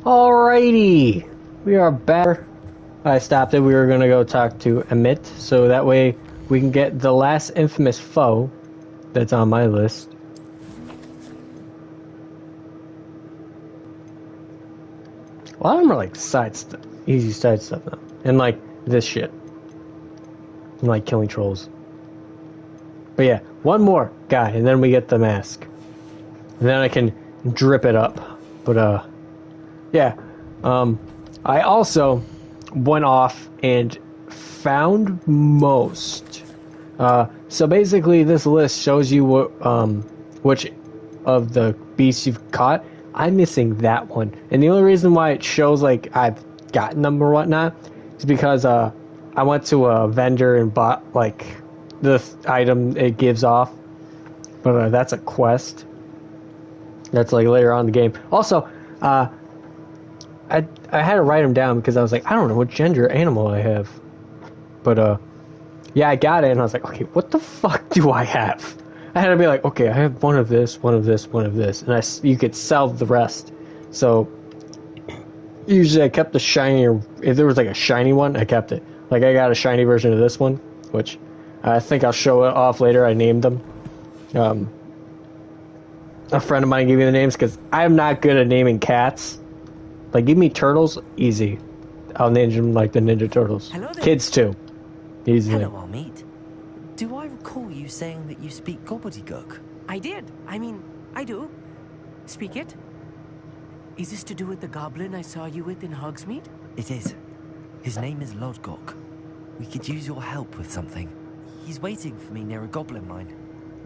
Alrighty, we are back. I stopped it. We were gonna go talk to Amit, so that way we can get the last infamous foe that's on my list. A lot of them are like easy side stuff now, and like this shit, and like killing trolls. But yeah, one more guy, and then we get the mask, and then I can drip it up. But yeah, I also went off and found most. So basically, this list shows you what, which of the beasts you've caught. I'm missing that one, and the only reason why it shows like I've gotten them or whatnot is because I went to a vendor and bought like the item it gives off, but that's a quest. That's like later on in the game. Also, I had to write them down because I was like, I don't know what gender animal I have, but yeah, I got it, and I was like, okay, what the fuck do I have? I had to be like, okay, I have one of this, one of this, one of this, and you could sell the rest. So usually I kept the shinier. If there was like a shiny one, I kept it. Like I got a shiny version of this one, which I think I'll show it off later. I named them. A friend of mine gave me the names because I'm not good at naming cats. Like, give me turtles, easy. I'll name them like the Ninja Turtles. Hello there. Kids too, easy. Hello, Amit. Do I recall you saying that you speak gobbledygook? I did. I mean, I do. Speak it. Is this to do with the goblin I saw you with in Hogsmeade? It is. His name is Lodgok. We could use your help with something. He's waiting for me near a goblin mine.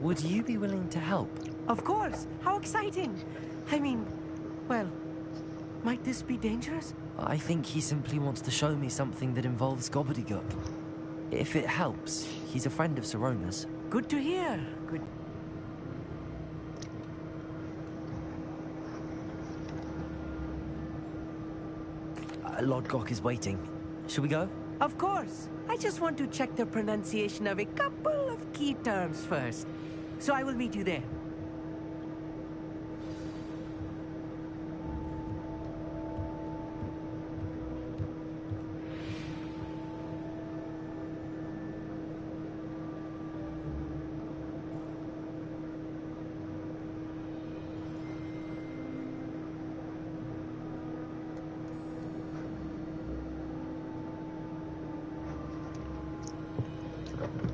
Would you be willing to help? Of course. How exciting. I mean, well, might this be dangerous? I think he simply wants to show me something that involves gobbledygook. If it helps, he's a friend of Sirona's. Good to hear. Good. Lodgok is waiting. Shall we go? Of course. I just want to check the pronunciation of a couple of key terms first. So I will meet you there.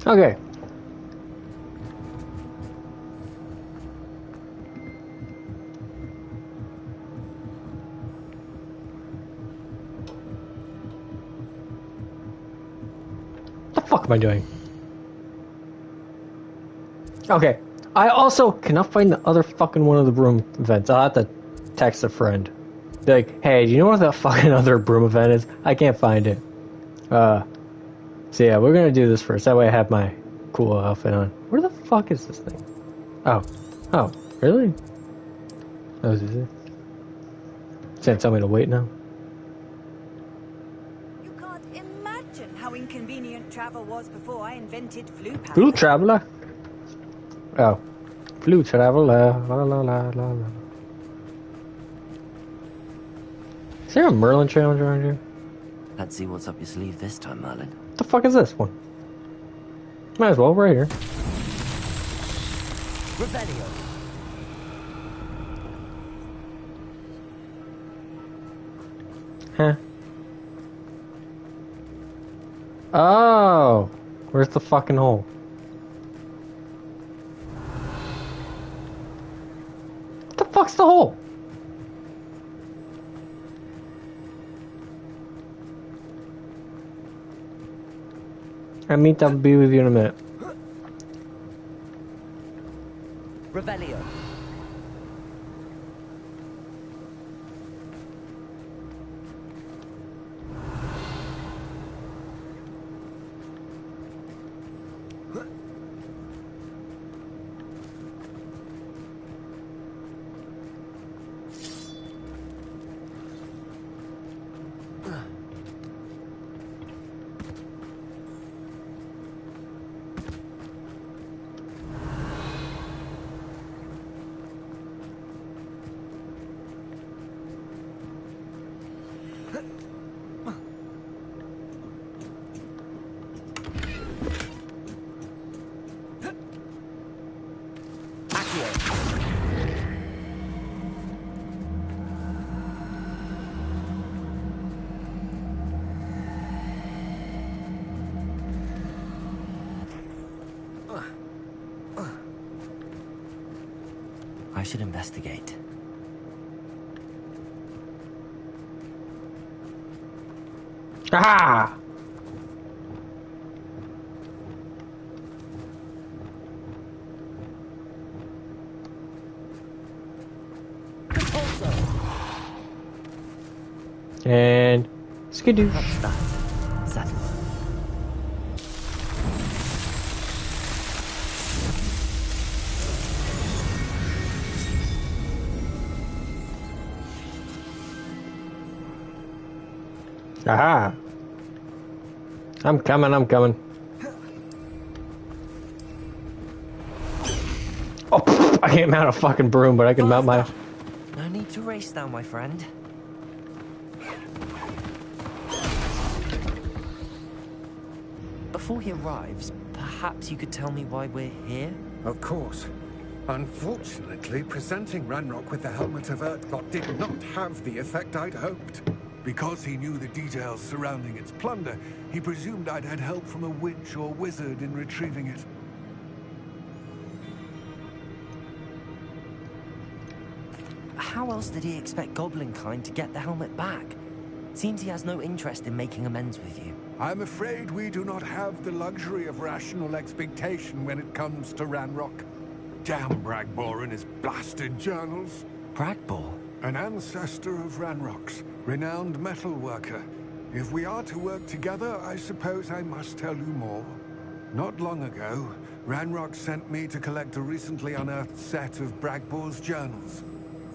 Okay. What the fuck am I doing? Okay. I also cannot find the other fucking one of the broom events. I'll have to text a friend. Be like, hey, do you know what the fucking other broom event is? I can't find it. So yeah, we're gonna do this first. That way I have my cool outfit on. Where the fuck is this thing? Oh, really? Oh, is it? It's gonna tell me to wait now. You can't imagine how inconvenient travel was before I invented flu powder. Flu traveler? Oh, flu traveler. La la la la la. Is there a Merlin challenge around here? Let's see what's up your sleeve this time, Merlin. What the fuck is this one? Might as well, right here. Rebellion. Huh. Oh! Where's the fucking hole? What the fuck's the hole? I'll be with you in a minute. Rebellion. should investigate. Ah! And skidoo. What's that? Settle. Aha! I'm coming, I'm coming. Oh, pfft, I can't mount a fucking broom, but I can mount my... No need to race now, my friend. Before he arrives, perhaps you could tell me why we're here? Of course. Unfortunately, presenting Ranrock with the Helmet of Urtkot did not have the effect I'd hoped. Because he knew the details surrounding its plunder, he presumed I'd had help from a witch or wizard in retrieving it. How else did he expect Goblinkind to get the helmet back? Seems he has no interest in making amends with you. I'm afraid we do not have the luxury of rational expectation when it comes to Ranrock. Damn Bragbor and his blasted journals. Bragbor? An ancestor of Ranrock's, renowned metal worker. If we are to work together, I suppose I must tell you more. Not long ago, Ranrock sent me to collect a recently unearthed set of Bragbor's journals.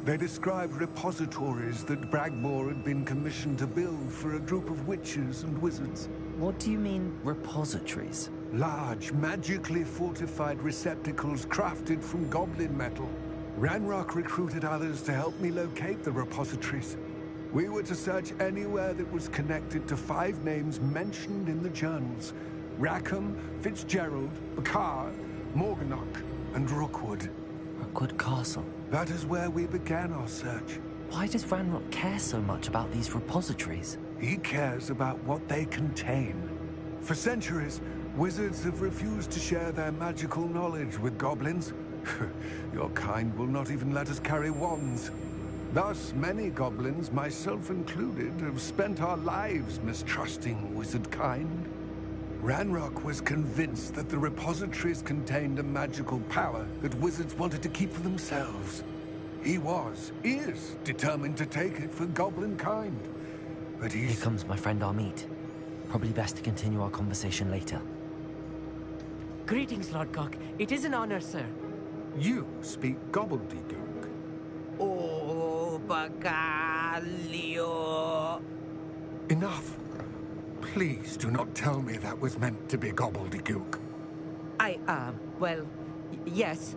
They described repositories that Bragbor had been commissioned to build for a group of witches and wizards. What do you mean, repositories? Large, magically fortified receptacles crafted from goblin metal. Ranrock recruited others to help me locate the repositories. We were to search anywhere that was connected to 5 names mentioned in the journals. Rackham, Fitzgerald, Bakar, Morganach, and Rookwood. Rookwood Castle. That is where we began our search. Why does Ranrock care so much about these repositories? He cares about what they contain. For centuries, wizards have refused to share their magical knowledge with goblins. Your kind will not even let us carry wands. Thus, many goblins, myself included, have spent our lives mistrusting wizard kind. Ranrock was convinced that the repositories contained a magical power that wizards wanted to keep for themselves. He is determined to take it for goblin kind. But Here comes my friend Amit. Probably best to continue our conversation later. Greetings, Lord Cock. It is an honor, sir. You speak gobbledygook. Oh, Bacalio. Enough. Please do not tell me that was meant to be gobbledygook. Well, yes.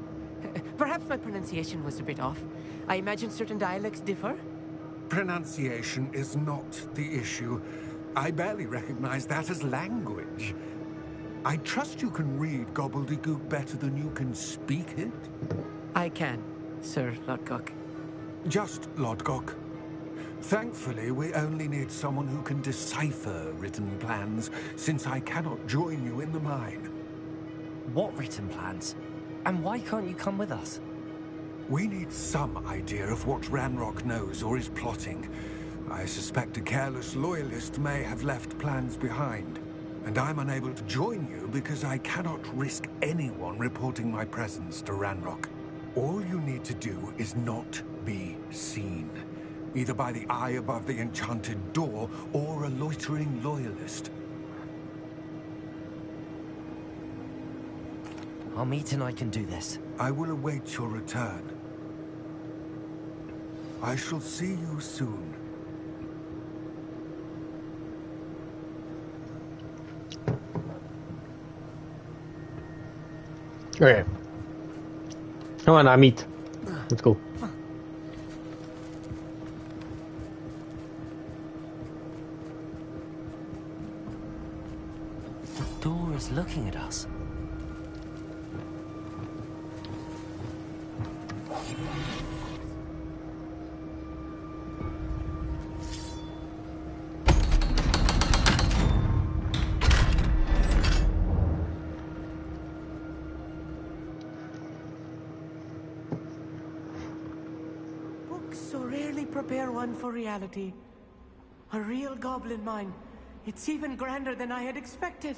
Perhaps my pronunciation was a bit off. I imagine certain dialects differ. Pronunciation is not the issue. I barely recognize that as language. I trust you can read gobbledygook better than you can speak it? I can, Sir Lodgok. Just Lodgok. Thankfully, we only need someone who can decipher written plans, since I cannot join you in the mine. What written plans? And why can't you come with us? We need some idea of what Ranrock knows or is plotting. I suspect a careless loyalist may have left plans behind. And I'm unable to join you because I cannot risk anyone reporting my presence to Ranrock. All you need to do is not be seen. Either by the eye above the enchanted door, or a loitering loyalist. Amit and I can do this. I will await your return. I shall see you soon. Okay. Come on, Amit. Let's go. The door is looking at us. so rarely prepare one for reality. A real goblin mine. It's even grander than I had expected.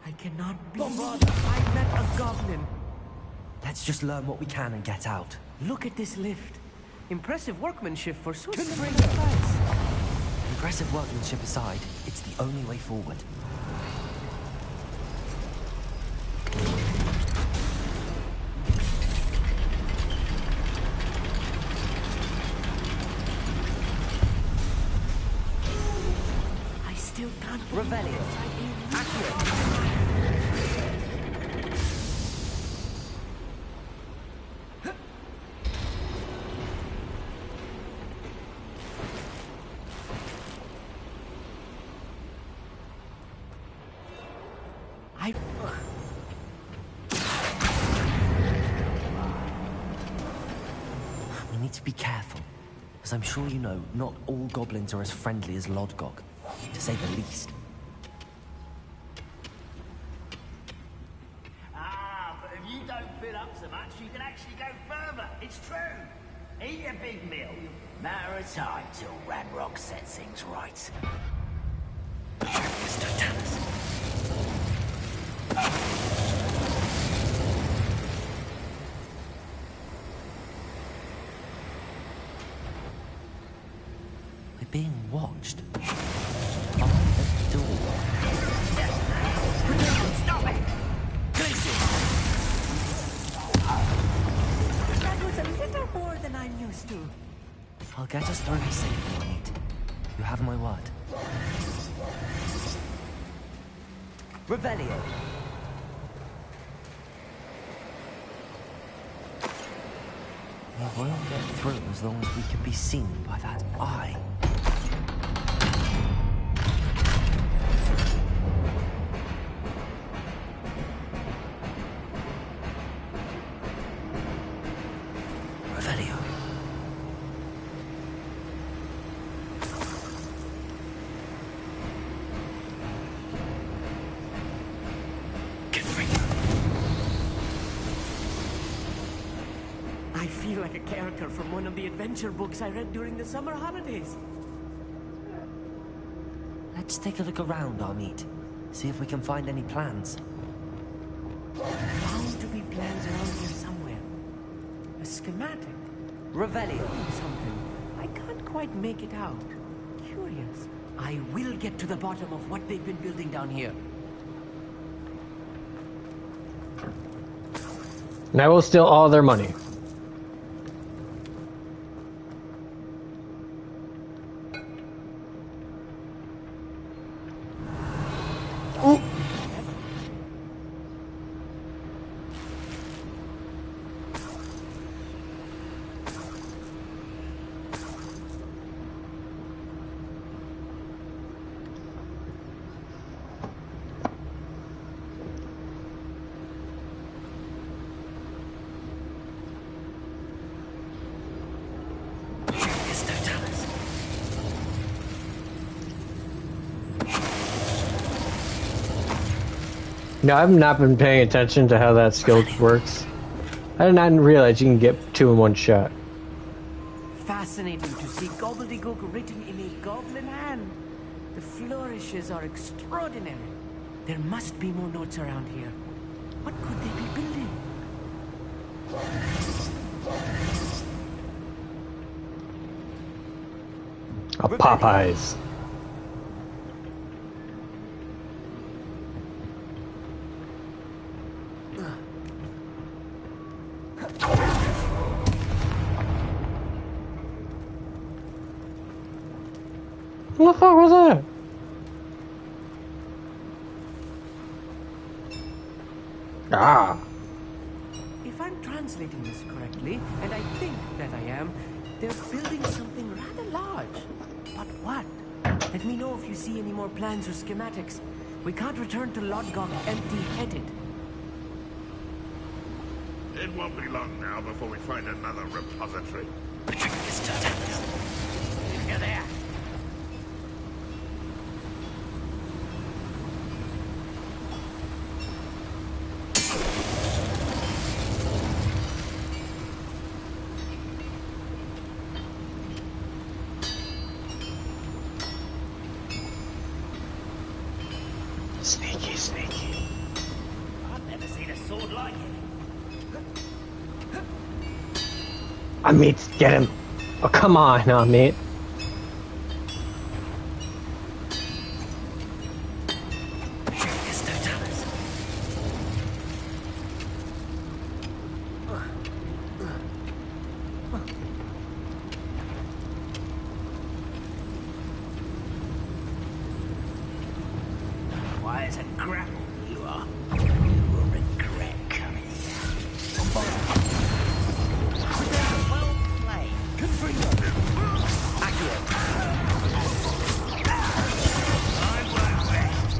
I cannot believe I met a goblin. Let's just learn what we can and get out. Look at this lift. Impressive workmanship for so simple a price. Impressive workmanship aside, it's the only way forward. I still can't Revelio. We need to be careful. As I'm sure you know, not all goblins are as friendly as Lodgok, to say the least. But if you don't fill up so much, you can actually go further. It's true. Eat a big meal. Matter of time till Ranrock sets things right. Mr. Tanis. We're being watched. By the door. Stop it! That was a little more than I'm used to. I'll get us through this safely, Meat. You have my word. Revelio. We won't get through as long as we can be seen by that eye. Revelio. Get free. I feel like a character from one of the adventure books I read during the summer holidays. Let's take a look around, Meat. See if we can find any plans. Bound to be plans around here somewhere. A schematic. Revelio. Something. I can't quite make it out. Curious. I will get to the bottom of what they've been building down here. And I will steal all their money. No, I've not been paying attention to how that skill works. I did not realize you can get two in one shot. Fascinating to see gobbledygook written in a goblin hand. The flourishes are extraordinary. There must be more notes around here. What could they be building? A Popeyes. What the fuck was that? Ah. If I'm translating this correctly, and I think that I am, they're building something rather large. But what? Let me know if you see any more plans or schematics. We can't return to Lodgok empty-headed. It won't be long now before we find another repository. You're there. Sneaky, sneaky. I've never seen a sword like it. Amit, get him. Oh, come on, Amit. Why, as a grapple you are. You will regret coming here. Well played. I won't rest.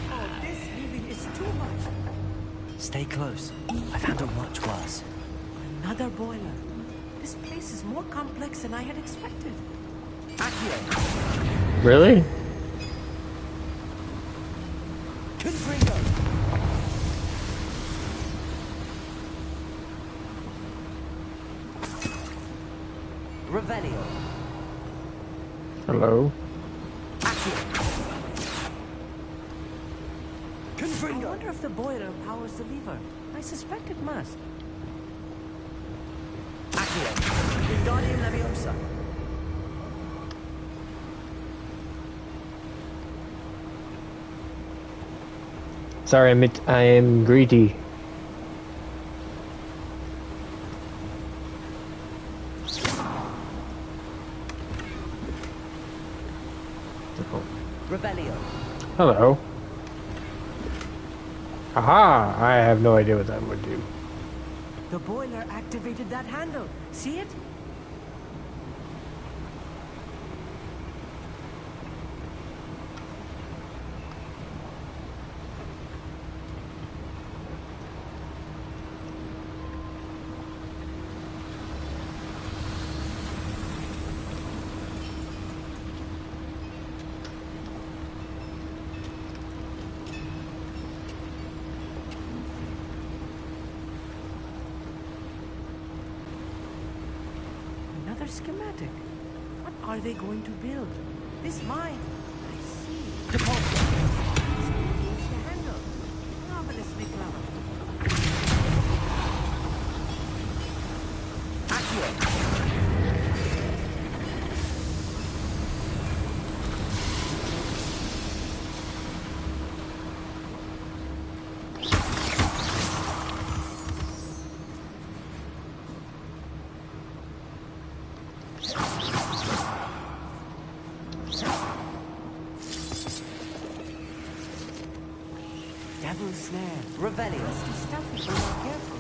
Oh, this really is too much. Stay close. I've handled much worse. Another boiler. This place is more complex than I had expected. Really? Revelio. Hello? I wonder if the boiler powers the lever. I suspect it must. Wingardium Leviosa. Sorry, Amit, I am greedy. Revelio. Hello. Aha! I have no idea what that would do. The boiler activated that handle. See it? Another schematic. What are they going to build? This mine. I see. Deposit. Engage the handle. Marvelously clever. Devil's snare. Revelio. Risky stuff if we're not careful.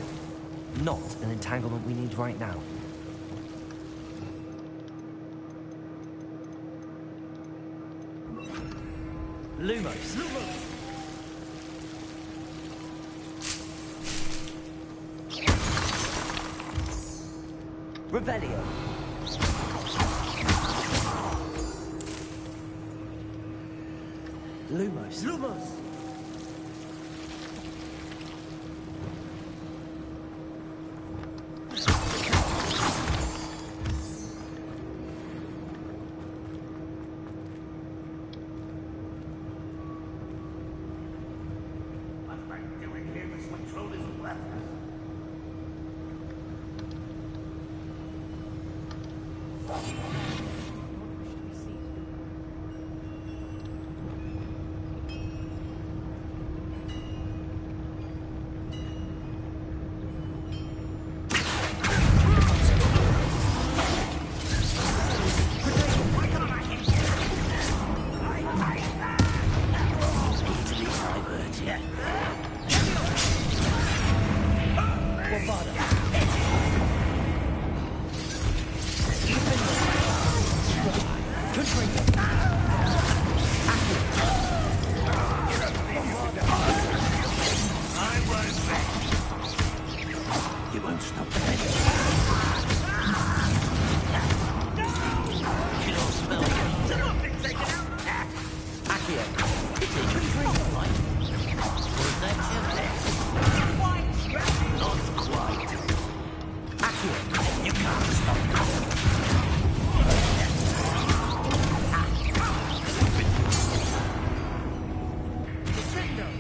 Not an entanglement we need right now. Lumos. Revelio. Lumos. Lumos. What am I doing here? This control is worthless. stop the fence. Kill or smell. Nothing taken out. Accio. Right. Was that your best? Not quite. Accio. You can't stop that.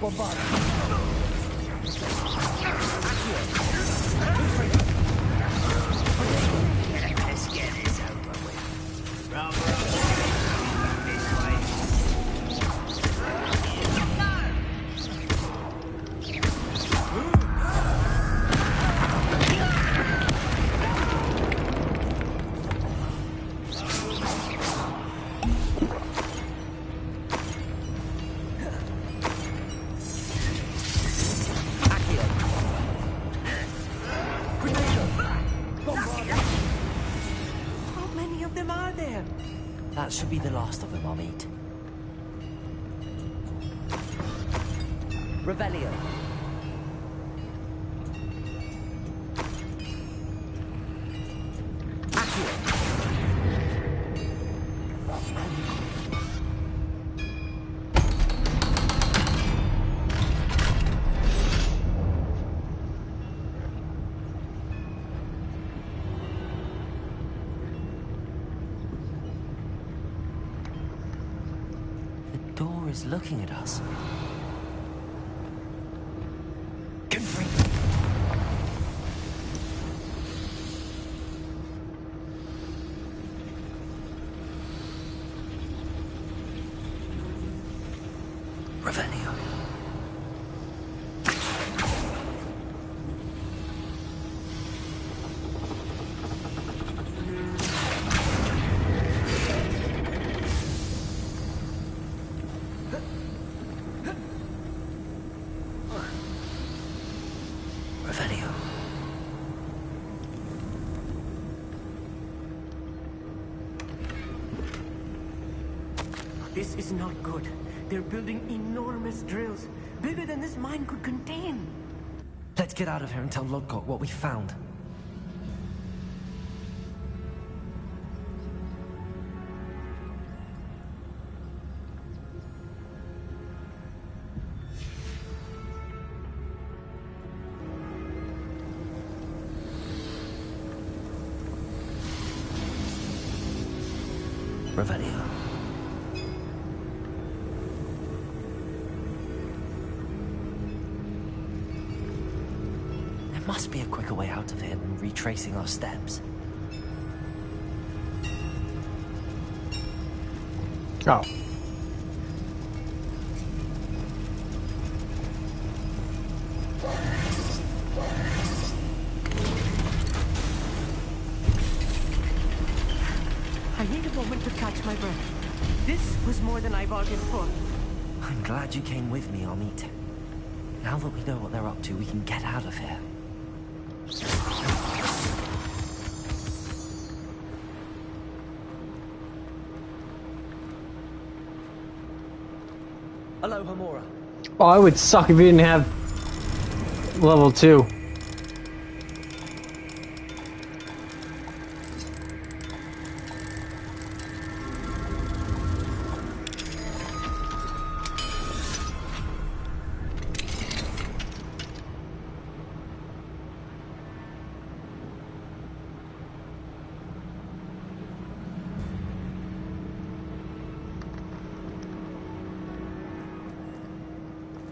Bombard. Let's get this over with. Rather this way. How many of them are there? That should be the last of them I'll meet. Revelio. The door is looking at us. Revelio. Revelio. This is not good. They're building enormous drills, bigger than this mine could contain. Let's get out of here and tell Lodgok what we found. Revelio. There must be a quicker way out of here than retracing our steps. Oh. I need a moment to catch my breath. This was more than I bargained for. I'm glad you came with me, Amit. Now that we know what they're up to, we can get out of here. Hello, Hamura. Oh, I would suck if you didn't have level 2.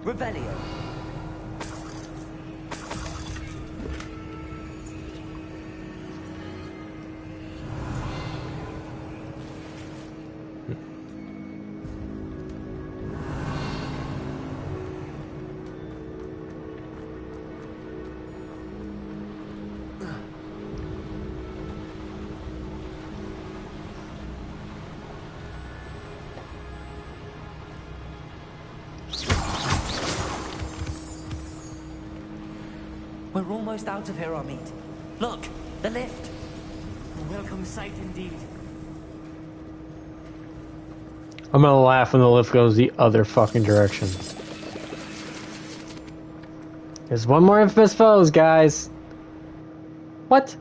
Revelio. We're almost out of here, Amit. Look, the lift. A welcome sight indeed. I'm gonna laugh when the lift goes the other fucking direction. There's one more infamous foes, guys. What?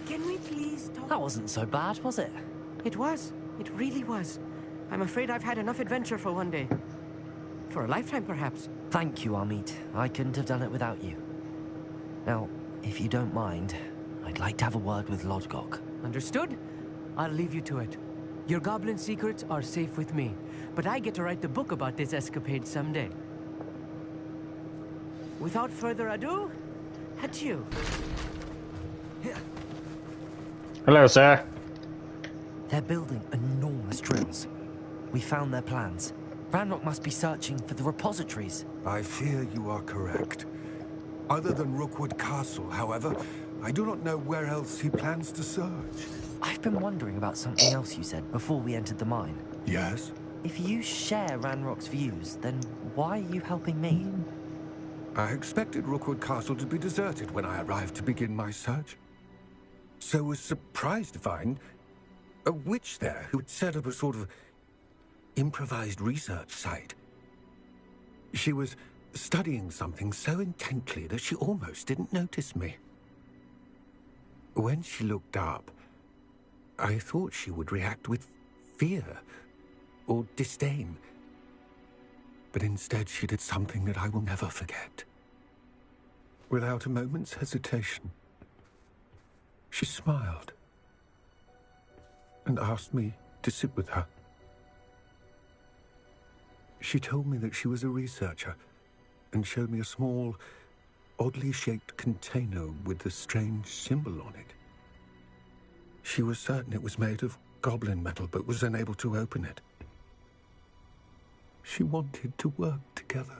Can we please talk? That wasn't so bad, was it? It was. It really was. I'm afraid I've had enough adventure for one day. For a lifetime, perhaps. Thank you, Amit. I couldn't have done it without you. Now, if you don't mind, I'd like to have a word with Lodgok. Understood? I'll leave you to it. Your goblin secrets are safe with me, but I get to write the book about this escapade someday. Without further ado, adieu. Hello, sir. They're building enormous drills. We found their plans. Ranrock must be searching for the repositories. I fear you are correct. Other than Rookwood Castle, however, I do not know where else he plans to search. I've been wondering about something else you said before we entered the mine. Yes? If you share Ranrock's views, then why are you helping me? I expected Rookwood Castle to be deserted when I arrived to begin my search. So was surprised to find a witch there who had set up a sort of improvised research site. She was studying something so intently that she almost didn't notice me. When she looked up, I thought she would react with fear or disdain. But instead she did something that I will never forget. Without a moment's hesitation, she smiled and asked me to sit with her. She told me that she was a researcher and showed me a small, oddly shaped container with a strange symbol on it. She was certain it was made of goblin metal, but was unable to open it. She wanted to work together.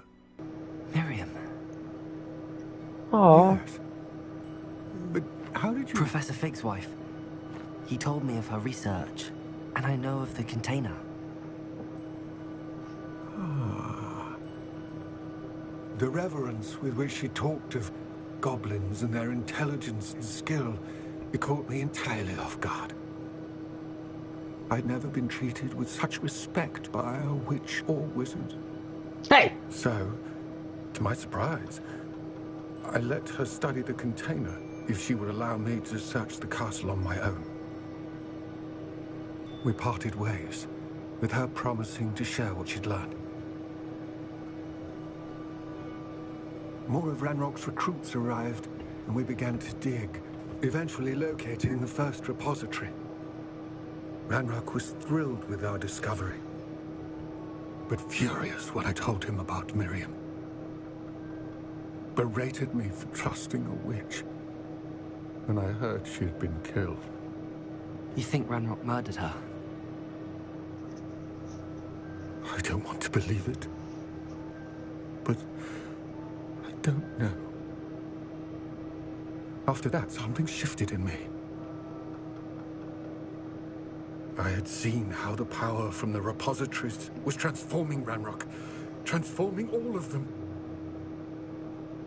Miriam. Oh. Yes. But how did you... Professor Fig's wife. He told me of her research, and I know of the container. The reverence with which she talked of goblins and their intelligence and skill, it caught me entirely off guard. I'd never been treated with such respect by a witch or wizard. Hey! So, to my surprise, I let her study the container if she would allow me to search the castle on my own. We parted ways, with her promising to share what she'd learned. More of Ranrock's recruits arrived, and we began to dig, eventually locating the first repository. Ranrock was thrilled with our discovery, but furious when I told him about Miriam. Berated me for trusting a witch, and I heard she had been killed. You think Ranrock murdered her? I don't want to believe it, but I don't know. After that, something shifted in me. I had seen how the power from the repositories was transforming Ranrock, transforming all of them.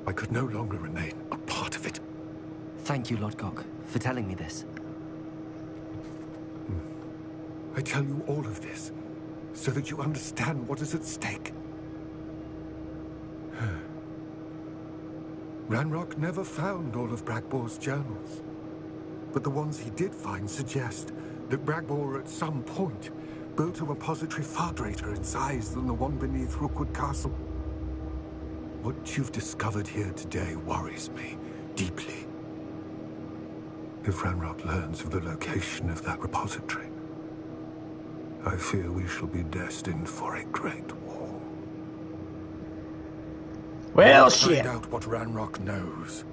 I could no longer remain a part of it. Thank you, Lodgok, for telling me this. I tell you all of this so that you understand what is at stake. Ranrock never found all of Bragbor's journals, but the ones he did find suggest that Bragbor at some point built a repository far greater in size than the one beneath Rookwood Castle. What you've discovered here today worries me deeply. If Ranrock learns of the location of that repository, I fear we shall be destined for a great war. Well, Let's shit. find out what Ranrock knows.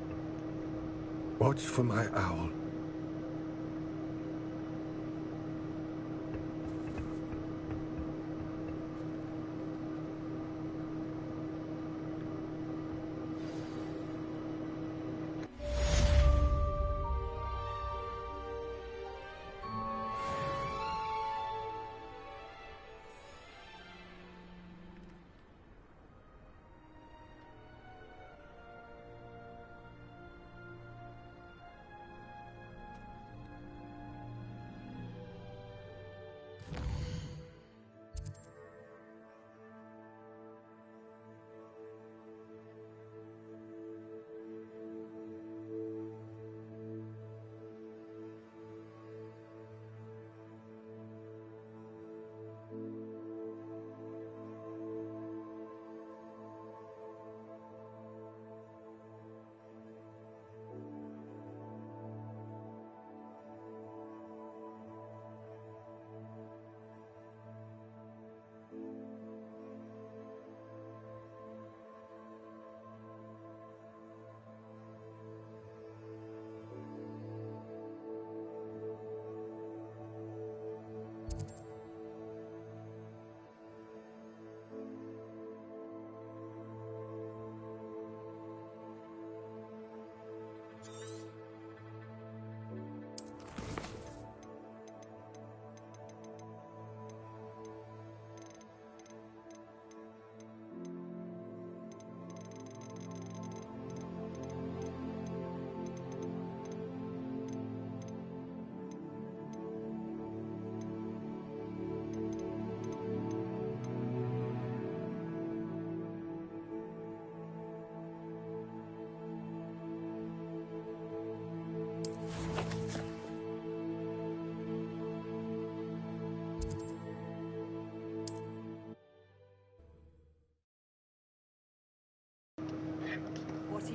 Watch for my owl.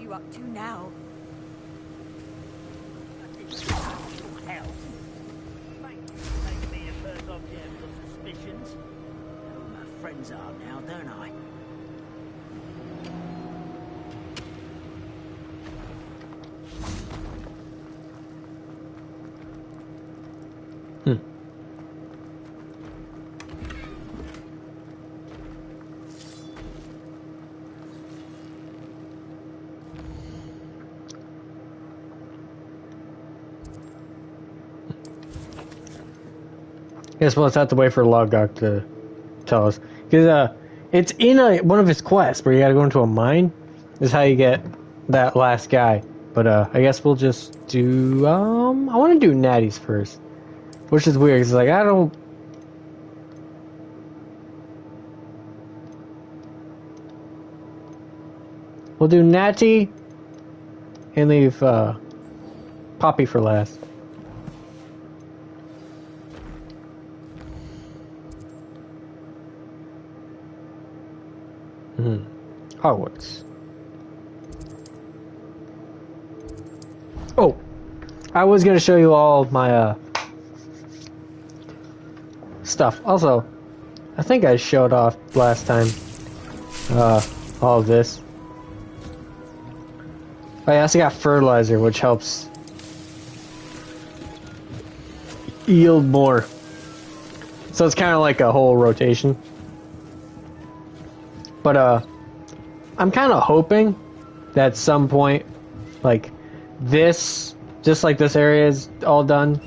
you up to now? Hell. Thank you for making me the first object of suspicions. Know who my friends are now, don't I? Guess we'll just have to wait for Logok to tell us. Because it's in one of his quests where you gotta go into a mine. Is how you get that last guy. But I guess we'll just do... I want to do Natty's first. Which is weird, because like, I don't... We'll do Natty and leave Poppy for last. Hogwarts. Oh, I was gonna show you all my stuff. Also, I think I showed off last time all of this. I also got fertilizer, which helps yield more. So it's kind of like a whole rotation. But I'm kind of hoping that at some point, like this, just like this area is all done.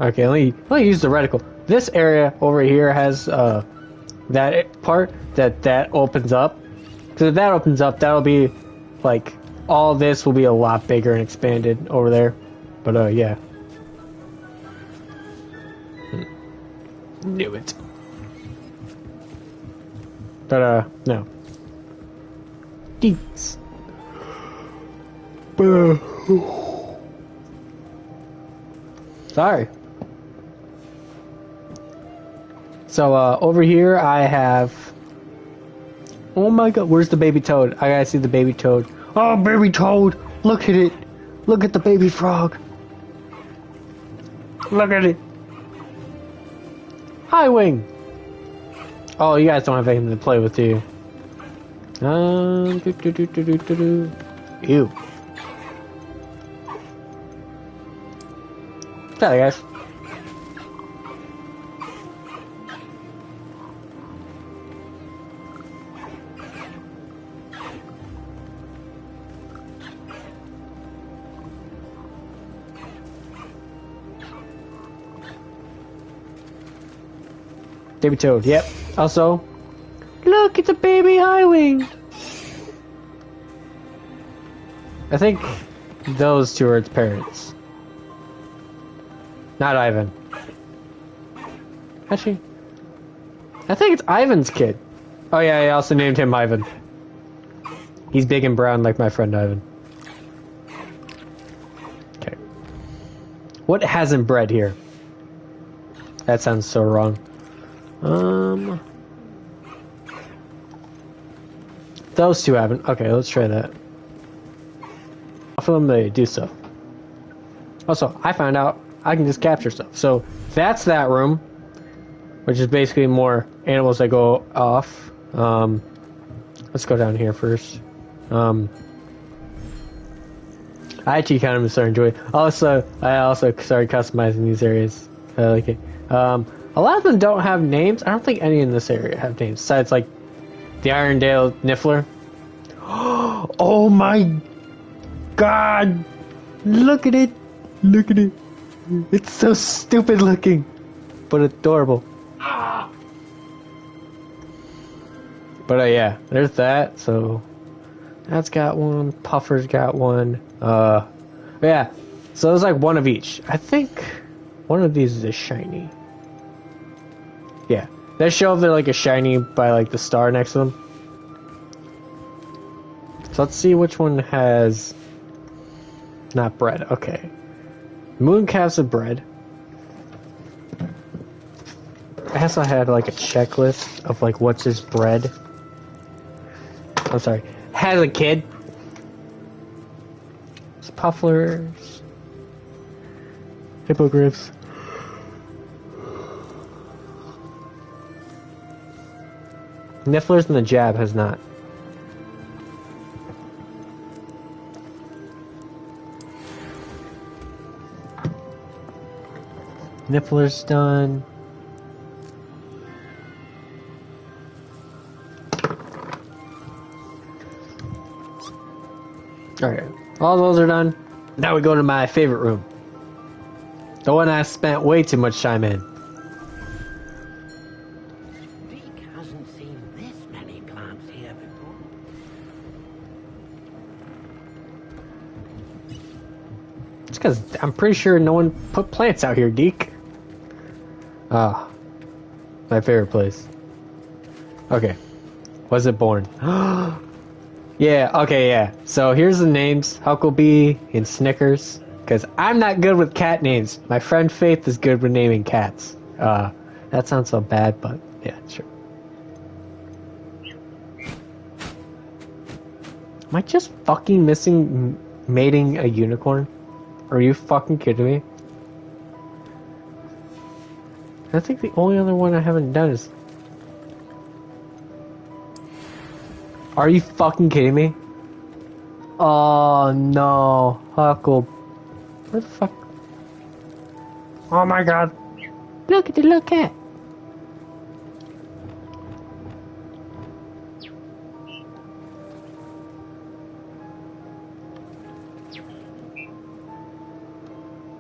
Okay, let me use the reticle. This area over here has that part that opens up. Because if that opens up, that'll be like all this will be a lot bigger and expanded over there. But yeah. Knew it. But no. Deets. Sorry. So over here I have... Oh my god, where's the baby toad? I gotta see the baby toad. Oh, baby toad! Look at it! Look at the baby frog! Look at it! Hi, Wing! Oh, you guys don't have anything to play with, do you? Ew. Sorry, guys. Baby toad, yep. Also, look, it's a baby Highwing. I think those two are its parents. Not Ivan. Actually, I think it's Ivan's kid. Oh yeah, I also named him Ivan. He's big and brown like my friend Ivan. Okay. What hasn't bred here? That sounds so wrong. Those two haven't. Okay, let's try that. Off of them, they do stuff. Also, I found out I can just capture stuff. So that's that room, which is basically more animals that go off. Let's go down here first. I actually kind of started enjoying it. I also started customizing these areas. I like it. A lot of them don't have names. I don't think any in this area have names. Besides, like, the Irondale Niffler. Oh my god! Look at it! Look at it! It's so stupid looking, but adorable. But yeah, there's that. So that's got one. Puffer's got one. Yeah. So there's like one of each. I think one of these is a shiny. Yeah, they show if they're like a shiny by like the star next to them. So let's see which one has not bread. Okay, mooncalves of bread. I also had like a checklist of like what's his bread. I'm sorry, has a kid. pufflers, hippogriffs. Nifflers and the jab has not. Niffler's done. Alright, all those are done. Now we go to my favorite room. The one I spent way too much time in. Deke hasn't seen this many plants here before. It's because I'm pretty sure no one put plants out here, Deke. Ah, my favorite place. Okay, was it born? Yeah, okay, yeah. So here's the names, Huckleberry and Snickers. Because I'm not good with cat names. My friend Faith is good with naming cats. That sounds so bad, but yeah, sure. Am I just fucking missing mating a unicorn? Are you fucking kidding me? I think the only other one I haven't done is... Are you fucking kidding me? Oh no, Huckle. Where the fuck? Oh my god. Look at the little cat.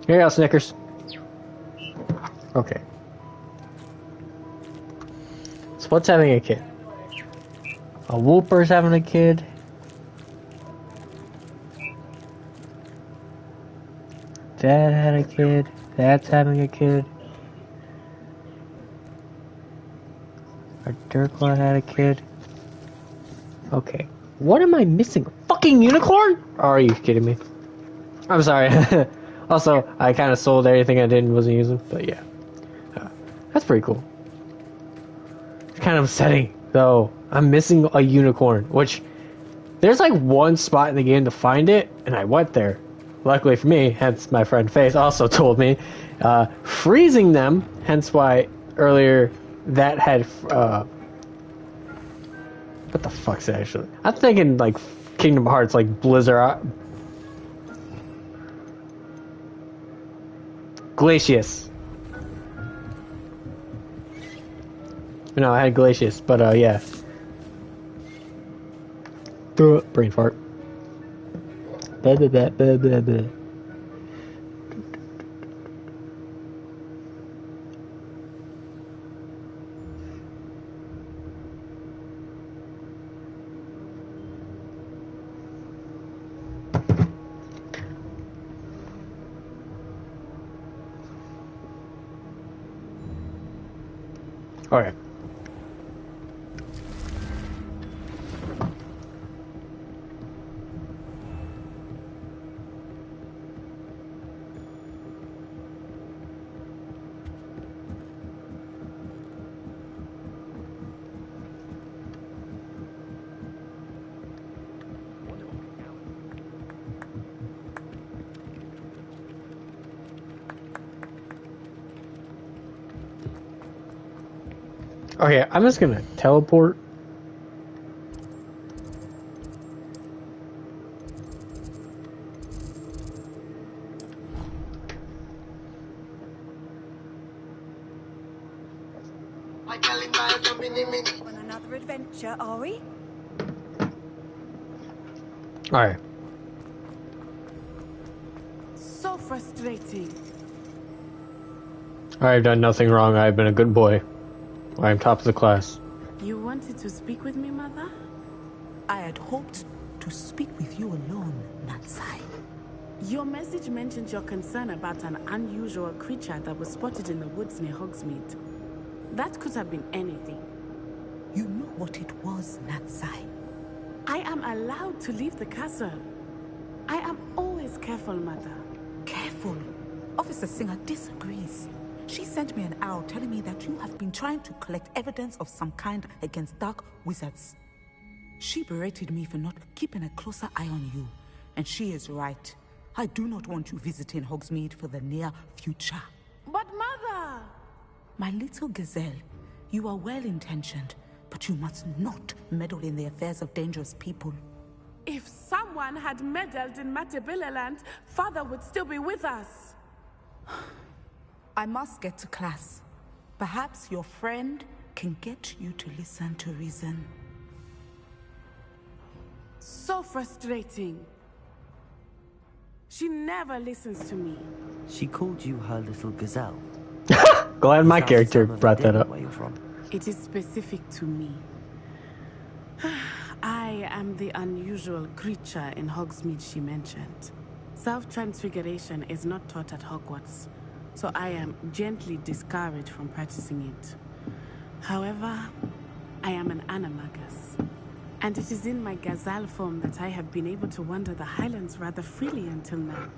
Here you go, Snickers. Okay. So what's having a kid? A Whooper's having a kid. Dad had a kid. Dad's having a kid. Our Dirkla had a kid. Okay. What am I missing? A fucking unicorn? Are you kidding me? I'm sorry. Also, I kind of sold everything I wasn't using, but yeah. That's pretty cool. It's kind of upsetting, though. I'm missing a unicorn, which there's like one spot in the game to find it, and I went there. Luckily for me, hence my friend Faith also told me, freezing them, hence why earlier that had, what the fuck's it actually? I'm thinking like Kingdom Hearts, like Blizzard, Glacius. No, I had Glacius, but yeah. Brain fart. Blah, blah, blah, blah, blah, blah. Okay. Okay, I'm just gonna teleport. On another adventure, are we? Alright. So frustrating. I've done nothing wrong. I've been a good boy. I am top of the class. You wanted to speak with me, Mother? I had hoped to speak with you alone, Natsai. Your message mentioned your concern about an unusual creature that was spotted in the woods near Hogsmeade. That could have been anything. You know what it was, Natsai. I am allowed to leave the castle. I am always careful, Mother. Careful. Officer Singer disagrees. She sent me an arrow telling me that you have been trying to collect evidence of some kind against dark wizards. She berated me for not keeping a closer eye on you, and she is right. I do not want you visiting Hogsmeade for the near future. But Mother! My little gazelle, you are well-intentioned, but you must not meddle in the affairs of dangerous people. If someone had meddled in Matabeleland, Father would still be with us. I must get to class. Perhaps your friend can get you to listen to reason. So frustrating. She never listens to me. She called you her little gazelle. Glad my Sounds character some of brought it that didn't up. where you're from. It is specific to me. I am the unusual creature in Hogsmeade she mentioned. Self-transfiguration is not taught at Hogwarts, so I am gently discouraged from practicing it. However, I am an animagus, and it is in my gazelle form that I have been able to wander the Highlands rather freely until now,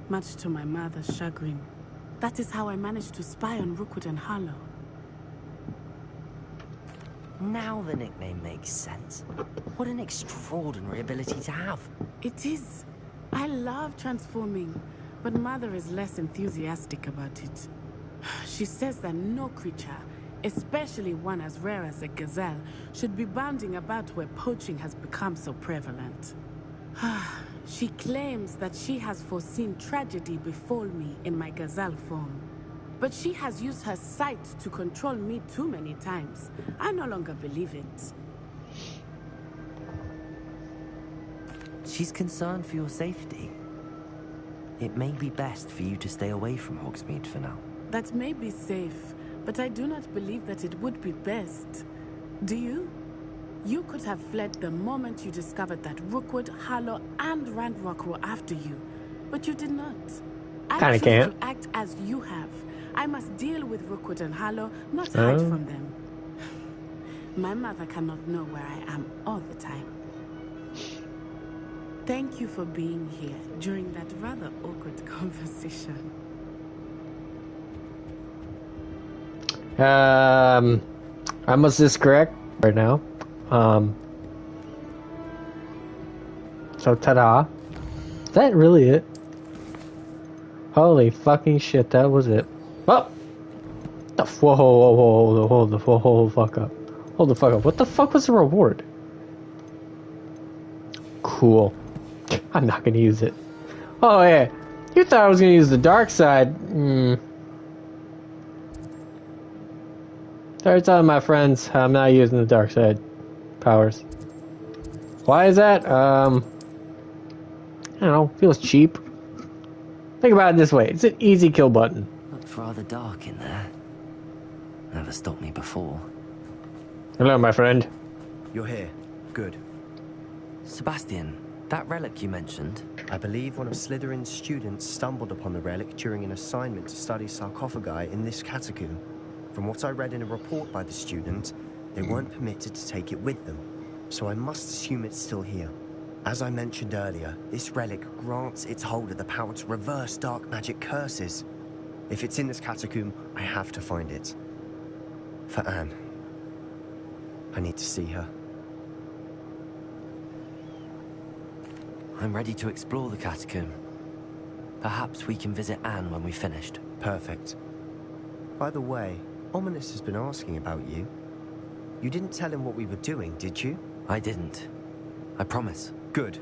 much to my mother's chagrin. That is how I managed to spy on Rookwood and Harlow. Now the nickname makes sense. What an extraordinary ability to have. It is. I love transforming, but Mother is less enthusiastic about it. She says that no creature, especially one as rare as a gazelle, should be bounding about where poaching has become so prevalent. She claims that she has foreseen tragedy befall me in my gazelle form. But she has used her sight to control me too many times. I no longer believe it. She's concerned for your safety. It may be best for you to stay away from Hogsmeade for now. That may be safe, but I do not believe that it would be best. Do you? You could have fled the moment you discovered that Rookwood, Harlow, and Ranrock were after you, but you did not. I choose to act as you have. I must deal with Rookwood and Harlow, not hide from them. My mother cannot know where I am all the time. Thank you for being here during that rather awkward conversation. I must this correct right now. So ta-da. Is that really it? Holy fucking shit, that was it. Oh! Hold the fuck up. Hold the fuck up. What the fuck was the reward? Cool. I'm not gonna use it. Oh yeah. You thought I was gonna use the dark side. Sorry telling my friends I'm not using the dark side powers. Why is that? I don't know, feels cheap. Think about it this way, it's an easy kill button. Looked rather dark in there. Never stopped me before. Hello, my friend. You're here. Good. Sebastian, that relic you mentioned. I believe one of Slytherin's students stumbled upon the relic during an assignment to study sarcophagi in this catacomb. From what I read in a report by the student, they weren't permitted to take it with them, so I must assume it's still here. As I mentioned earlier, this relic grants its holder the power to reverse dark magic curses. If it's in this catacomb, I have to find it. For Anne. I need to see her. I'm ready to explore the catacomb. Perhaps we can visit Anne when we've finished. Perfect. By the way, Ominous has been asking about you. You didn't tell him what we were doing, did you? I didn't. I promise. Good.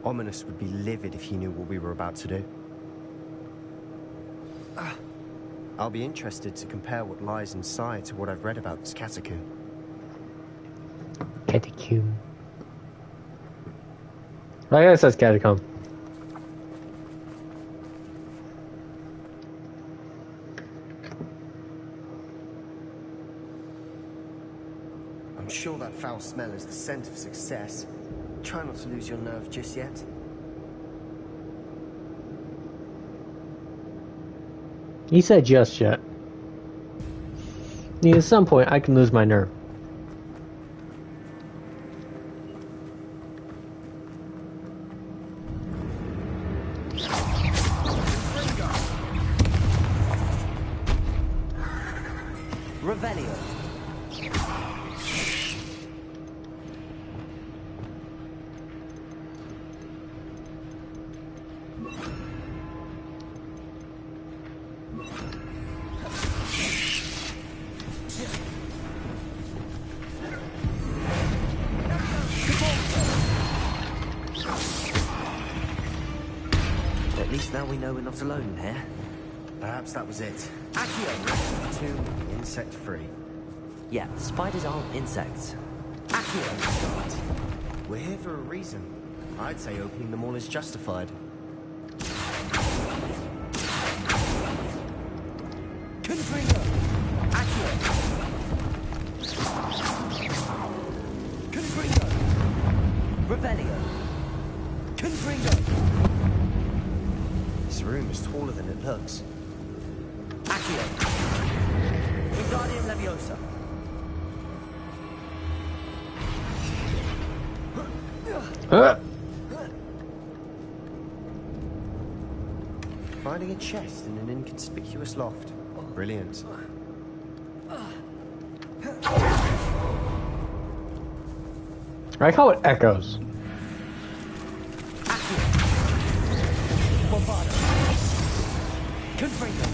Ominous would be livid if he knew what we were about to do. I'll be interested to compare what lies inside to what I've read about this catacomb. Catacomb. I guess that's catacomb. I'm sure that foul smell is the scent of success. Try not to lose your nerve just yet. He said just yet. Yeah, at some point I can lose my nerve. Revelio. guess now we know we're not alone in here. Perhaps that was it. Accio! The tomb will be insect-free. Yeah, spiders aren't insects. Accio! We're here for a reason. I'd say opening them all is justified. Confringo! Accio! Confringo! Revelio! Confringo! This room is taller than it looks. Accio! Wingardium Leviosa! Finding a chest in an inconspicuous loft. Brilliant. I like how it echoes. Bombado! Confringo!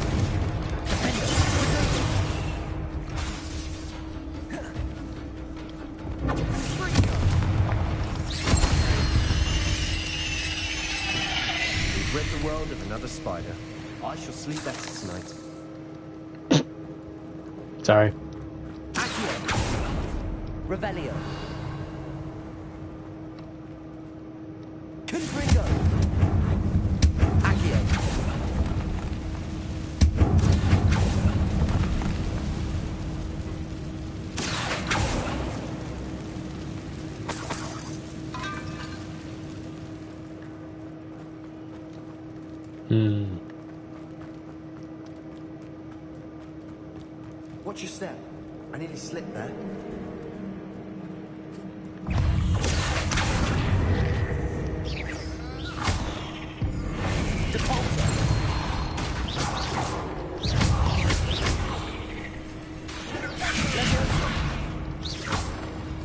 We've rid the world of another spider. I shall sleep better tonight. Sorry. Accio! Revelio! Confringo! Accio! Watch your step. I nearly slipped there.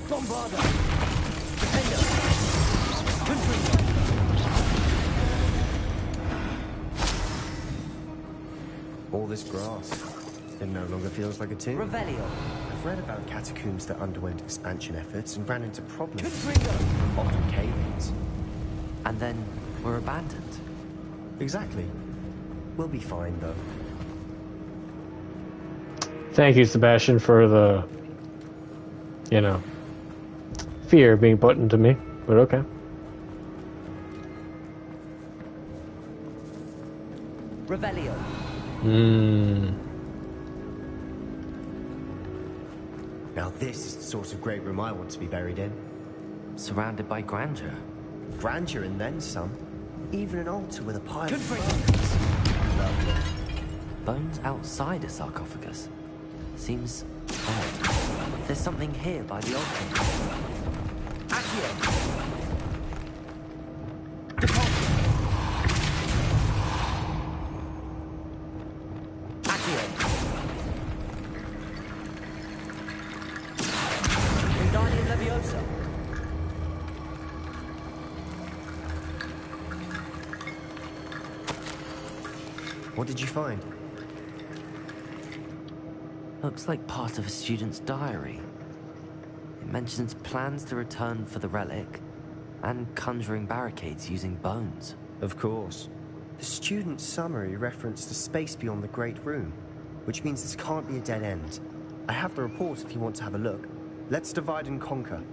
Bombarda! Defender! Confringo! All this grass. It no longer feels like a tomb. Revelio! I've read about catacombs that underwent expansion efforts and ran into problems. Confringo! Often cave-ins. And then we're abandoned. Exactly. We'll be fine, though. Thank you, Sebastian, for the, you know, fear being put into me. But okay. Revelio! Now this is the sort of great room I want to be buried in. Surrounded by grandeur. Grandeur and then some. Even an altar with a pile of Confringo! bones. Lovely. Bones outside a sarcophagus. Seems odd. There's something here by the altar. Accio! Depulso! Accio! Wingardium Leviosa! What did you find? Looks like part of a student's diary. It mentions plans to return for the relic and conjuring barricades using bones. Of course. The student's summary referenced a space beyond the Great Room, which means this can't be a dead end. I have the report if you want to have a look. Let's divide and conquer.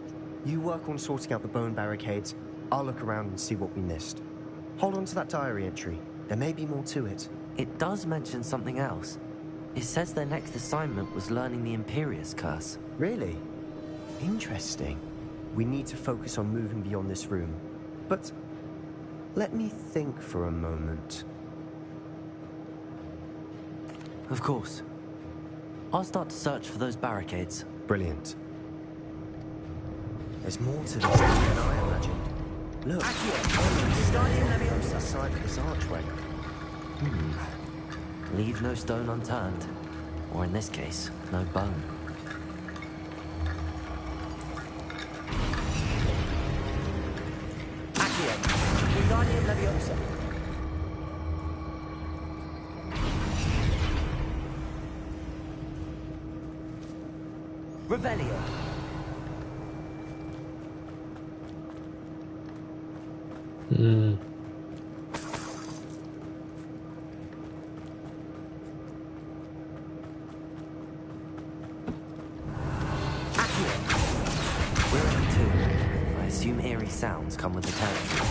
You work on sorting out the bone barricades. I'll look around and see what we missed. Hold on to that diary entry. There may be more to it. It does mention something else. It says their next assignment was learning the Imperius Curse. Really? Interesting. We need to focus on moving beyond this room. But let me think for a moment. Of course. I'll start to search for those barricades. Brilliant. There's more to this than I imagined. Look, the side of this archway. Leave no stone unturned. Or in this case, no bone. Accio! Wingardium Leviosa! Revelio! assume eerie sounds come with the territory.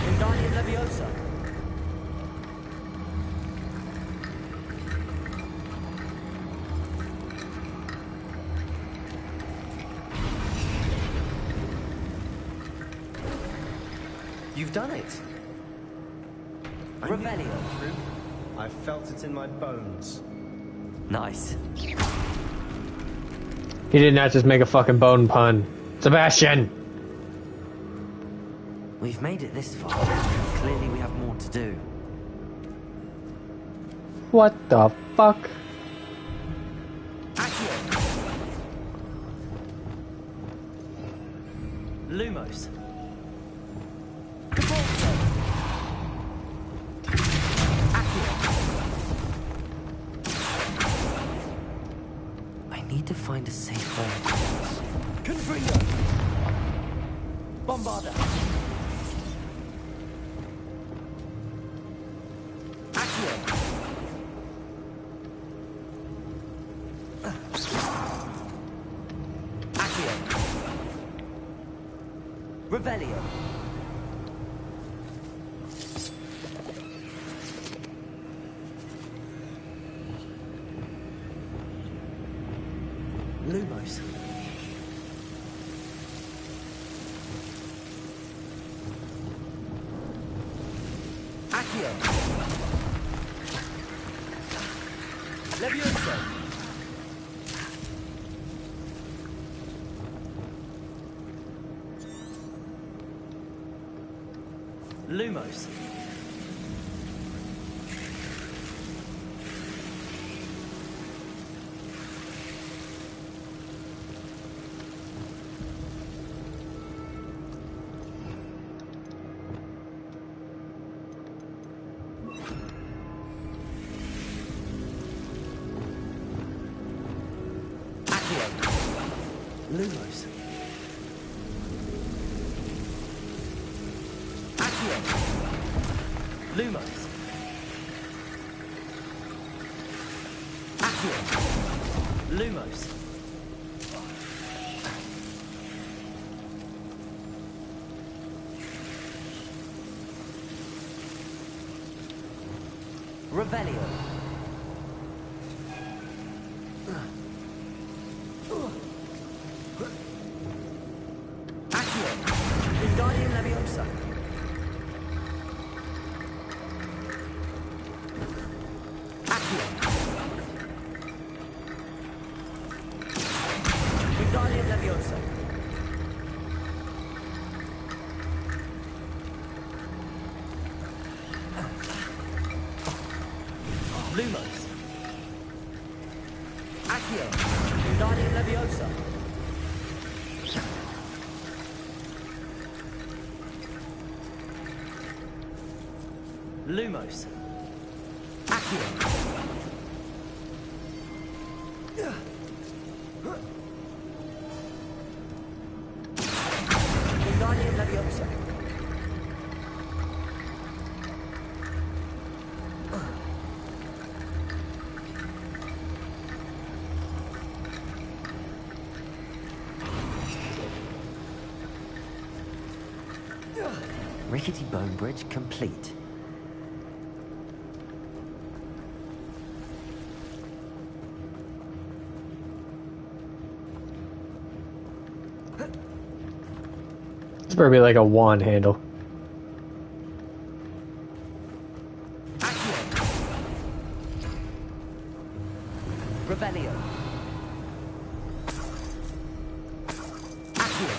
Wingardium Leviosa. You've done it. Revelio. I felt it in my bones. Nice. He did not just make a fucking bone pun. Sebastian! We've made it this far. Clearly we have more to do. What the fuck? Accio. Lumos. Caporzo. Accio. I need to find a safe way across. Confringo. Bombarda. Accio. Accio. Revelio. Lumos. Accio. Levioso. Lumos. Accio. Lumos. Accio. Lumos. Accio. Lumos. Revelio. Accio. Wingardium Leviosa. Accio. Wingardium Leviosa. Lumos. Accio. Wingardium Leviosa. Lumos. Accio. Wingardium Leviosa. Rickety bone bridge complete. This better be like a wand handle. Accio. Revelio. Accio.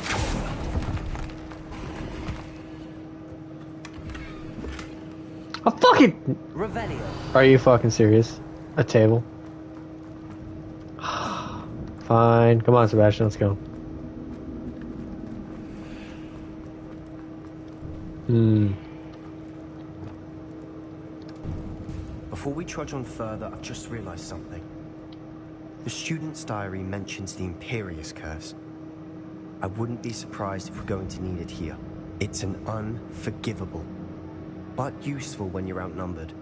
A fucking... Revelio. Are you fucking serious? A table? Fine. Come on, Sebastian, let's go. Before we trudge on further, I've just realized something. The student's diary mentions the Imperious Curse. I wouldn't be surprised if we're going to need it here. It's an unforgivable, but useful when you're outnumbered.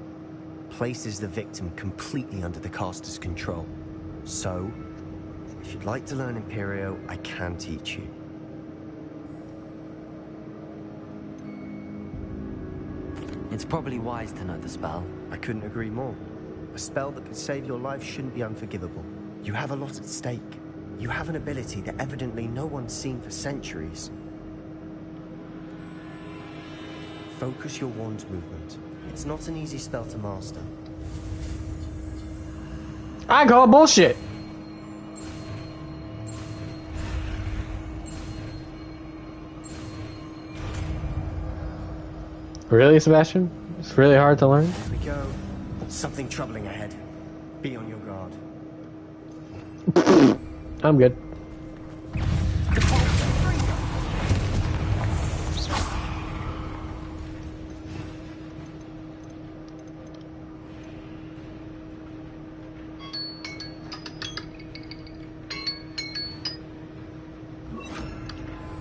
places the victim completely under the caster's control. So, if you'd like to learn Imperio, I can teach you. It's probably wise to know the spell. I couldn't agree more. A spell that could save your life shouldn't be unforgivable. You have a lot at stake. You have an ability that evidently no one's seen for centuries. Focus your wand's movement. It's not an easy spell to master. I call bullshit. Really, Sebastian? It's really hard to learn? Here we go. Something troubling ahead. Be on your guard. I'm good.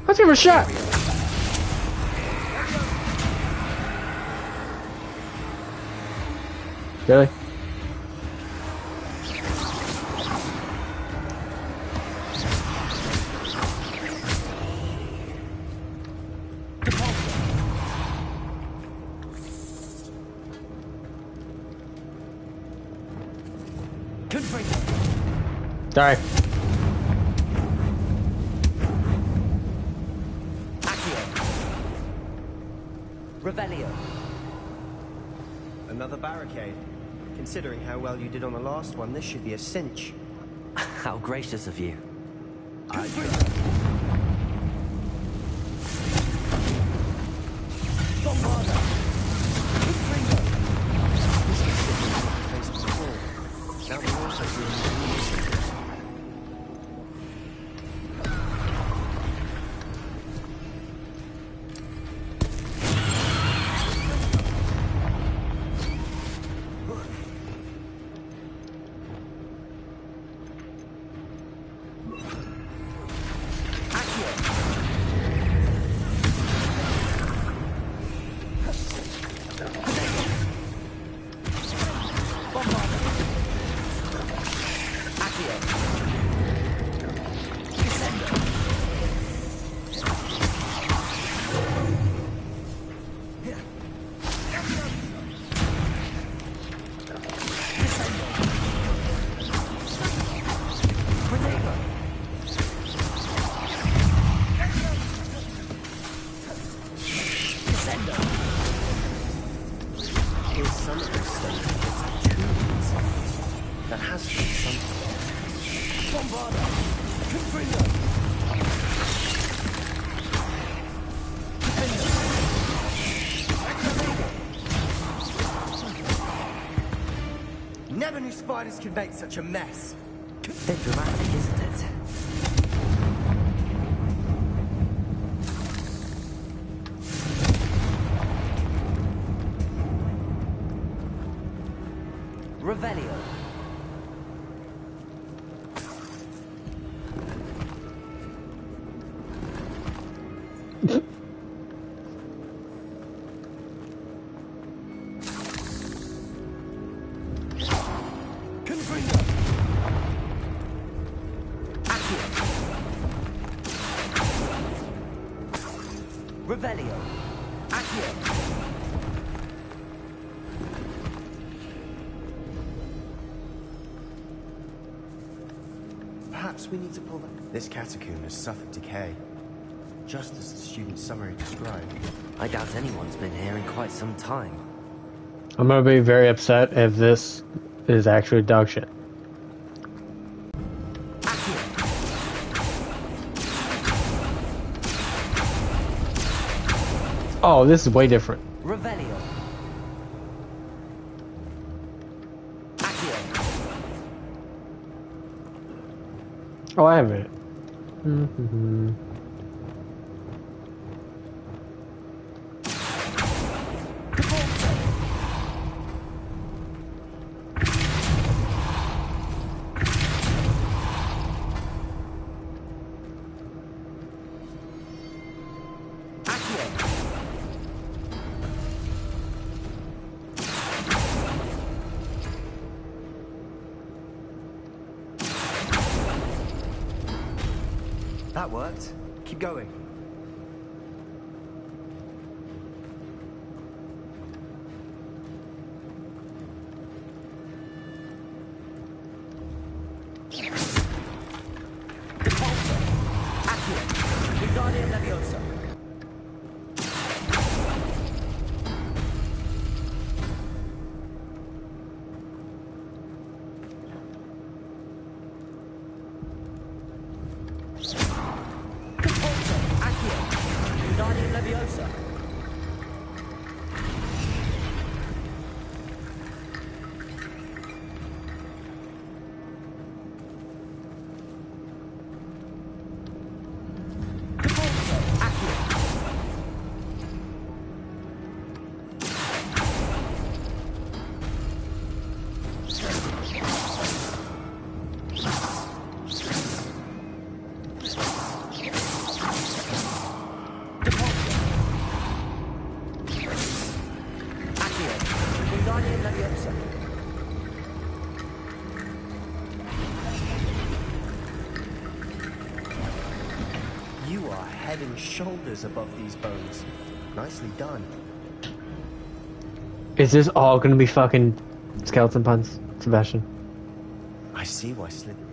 Let's give her a shot. Really? Sorry. Revelio. Another barricade. Considering how well you did on the last one, this should be a cinch. How gracious of you. Now we're also doing Never knew spiders could make such a mess. Bit dramatic, isn't it? Revelio. Revelio. Accio. Perhaps we need to pull that. This catacomb has suffered decay, just as the student's summary described. I doubt anyone's been here in quite some time. I'm gonna be very upset if this is actually dog shit. Oh, this is way different. Revelio. Oh, I have it. Mm-hmm. That worked. Keep going. You are head and shoulders above these bones. Nicely done. Is this all gonna be fucking skeleton puns, Sebastian? I see why Slytherin